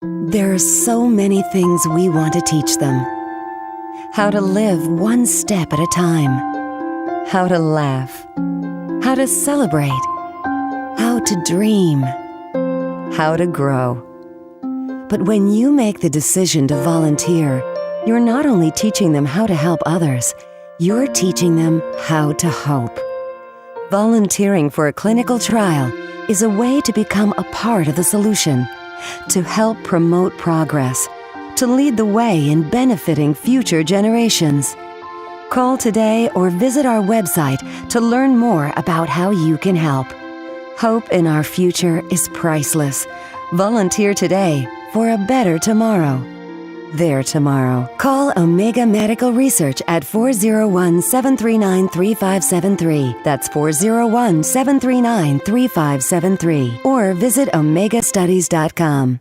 There are so many things we want to teach them. How to live one step at a time. How to laugh. How to celebrate. How to dream. How to grow. But when you make the decision to volunteer, you're not only teaching them how to help others, you're teaching them how to hope. Volunteering for a clinical trial is a way to become a part of the solution, to help promote progress, to lead the way in benefiting future generations. Call today or visit our website to learn more about how you can help. Hope in our future is priceless. Volunteer today for a better tomorrow. Their tomorrow. Call Omega Medical Research at 401-739-3573. That's 401-739-3573. Or visit omegastudies.com.